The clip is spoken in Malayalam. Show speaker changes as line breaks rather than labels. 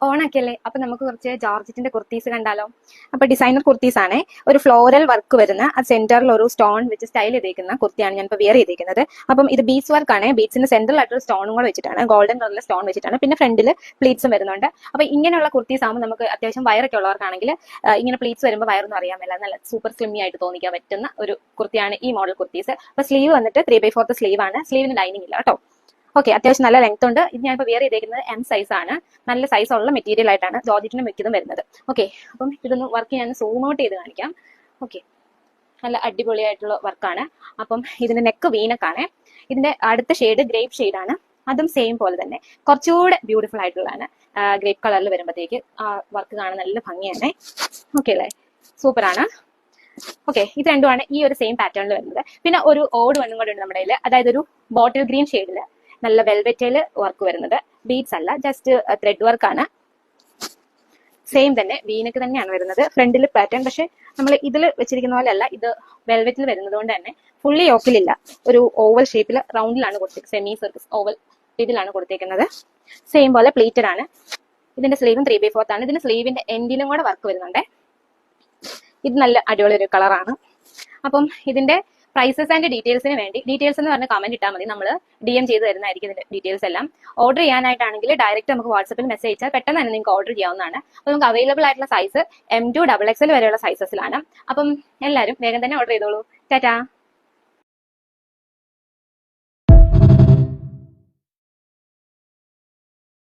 ഓണൊക്കെയല്ലേ, അപ്പൊ നമുക്ക് കുറച്ച് ജോർജറ്റിന്റെ കുർത്തീസ് കണ്ടാലോ? അപ്പൊ ഡിസൈനർ കുർത്തീസ് ആണ്, ഒരു ഫ്ലോറൽ വർക്ക് വരുന്ന സെന്ററിൽ ഒരു സ്റ്റോൺ വെച്ച് സ്റ്റൈൽ ചെയ്തേക്കുന്ന കുർത്തിയാണ് ഞാൻ ഇപ്പോൾ വെയർ ചെയ്തേക്കുന്നത്. അപ്പം ഇത് ബീഡ്സ് വർക്ക് ആണ്, ബീഡ്സിന്റെ സെന്ററിൽ ആയിട്ടൊരു സ്റ്റോണും കൂടെ വെച്ചിട്ടാണ്, ഗോൾഡൻ കളറിലെ സ്റ്റോൺ വെച്ചിട്ടാണ്, പിന്നെ ഫ്രണ്ടിൽ പ്ലീറ്റ്സും വരുന്നുണ്ട്. അപ്പൊ ഇങ്ങനെയുള്ള കുർത്തീസ് ആകുമ്പോൾ നമുക്ക് അത്യാവശ്യം വയറൊക്കെ ഉള്ളവർക്കാണെങ്കിൽ ഇങ്ങനെ പ്ലീറ്റ്സ് വരുമ്പോൾ വയറൊന്നും അറിയാൻ മേല, നല്ല സൂപ്പർ സ്ലിമ്മി ആയിട്ട് തോന്നിക്കാൻ പറ്റുന്ന ഒരു കുർത്തിയാണ് ഈ മോഡൽ കുർത്തീസ്. അപ്പൊ സ്ലീവ് വന്നിട്ട് 3/4 സ്ലീവ് ആണ്, സ്ലീവിന് ലൈനിങ് ഇല്ല കേട്ടോ. ഓക്കെ, അത്യാവശ്യം നല്ല ലെങ്ത് ഉണ്ട്. ഇത് ഞാനിപ്പോൾ വെയർ ചെയ്തേക്കുന്നത് M സൈസ് ആണ്, നല്ല സൈസ് ഉള്ള മെറ്റീരിയൽ ആയിട്ടാണ് ജോർജറ്റിനും മിക്കതും വരുന്നത്. ഓക്കെ, അപ്പം ഇതൊന്ന് വർക്ക് ഞാൻ സൂം ഔട്ട് ചെയ്ത് കാണിക്കാം. ഓക്കെ, നല്ല അടിപൊളിയായിട്ടുള്ള വർക്കാണ്. അപ്പം ഇതിന്റെ നെക്ക് വീനക്കാണ്. ഇതിന്റെ അടുത്ത ഷെയ്ഡ് ഗ്രേപ്പ് ഷെയ്ഡാണ്, അതും സെയിം പോലെ തന്നെ കുറച്ചുകൂടെ ബ്യൂട്ടിഫുൾ ആയിട്ടുള്ളതാണ്. ഗ്രേപ്പ് കളറിൽ വരുമ്പോഴത്തേക്ക് ആ വർക്ക് കാണാൻ നല്ല ഭംഗിയാണ്. ഓക്കെ അല്ലേ, സൂപ്പർ ആണ്. ഓക്കെ, ഇത് രണ്ടുമാണ് ഈ ഒരു സെയിം പാറ്റേണിൽ വരുന്നത്. പിന്നെ ഒരു ഓഡ് വണ്ണും കൂടെ ഉണ്ട് നമ്മുടെ കയ്യിൽ, അതായത് ഒരു ബോട്ടിൽ ഗ്രീൻ ഷെയ്ഡില് നല്ല വെൽവെറ്റിൽ വർക്ക് വരുന്നത്, ബീഡ്സ് അല്ല, ജസ്റ്റ് ത്രെഡ് വർക്കാണ്. സെയിം തന്നെ വീനക്ക് തന്നെയാണ് വരുന്നത്, ഫ്രണ്ടിൽ പാറ്റേൺ. പക്ഷെ നമ്മൾ ഇതിൽ വെച്ചിരിക്കുന്ന പോലെ അല്ല, ഇത് വെൽവെറ്റിൽ വരുന്നത് കൊണ്ട് തന്നെ ഫുള്ളി യോക്കിലില്ല, ഒരു ഓവൽ ഷേപ്പിൽ റൗണ്ടിലാണ് കൊടുത്തേക്കുന്നത്, സെമി സർക്കിൾ ഓവൽ ഇതിലാണ് കൊടുത്തേക്കുന്നത്. സെയിം പോലെ പ്ലീറ്റഡ് ആണ്. ഇതിന്റെ സ്ലീവും 3/4 ആണ്. ഇതിന്റെ സ്ലീവിന്റെ എൻഡിലും കൂടെ വർക്ക് വരുന്നുണ്ട്. ഇത് നല്ല അടിപൊളി ഒരു കളറാണ്. അപ്പം ഇതിന്റെ പ്രൈസസ് ആൻഡ് ഡീറ്റെയിൽസിന് വേണ്ടി ഡീറ്റെയിൽസ് എന്ന് പറഞ്ഞ് കമന്റ് ഇട്ടാൽ മതി, നമ്മൾ DM ചെയ്ത് തരുന്നതായിരിക്കും ഇതിന്റെ ഡീറ്റെയിൽസ് എല്ലാം. ഓർഡർ ചെയ്യാനായിട്ടാണെങ്കിൽ ഡയറക്റ്റ് നമുക്ക് വാട്സപ്പിൽ മെസ്സേജ് അയച്ചാൽ പെട്ടെന്ന് തന്നെ നിങ്ങൾക്ക് ഓർഡർ ചെയ്യാവുന്നതാണ്. അപ്പോൾ നമുക്ക് അവൈലബിൾ ആയിട്ടുള്ള സൈസ് M to XXL വരെയുള്ള സൈസസിലാണ്. അപ്പം എല്ലാവരും വേഗം തന്നെ ഓർഡർ ചെയ്തോളൂ. ടാറ്റാ.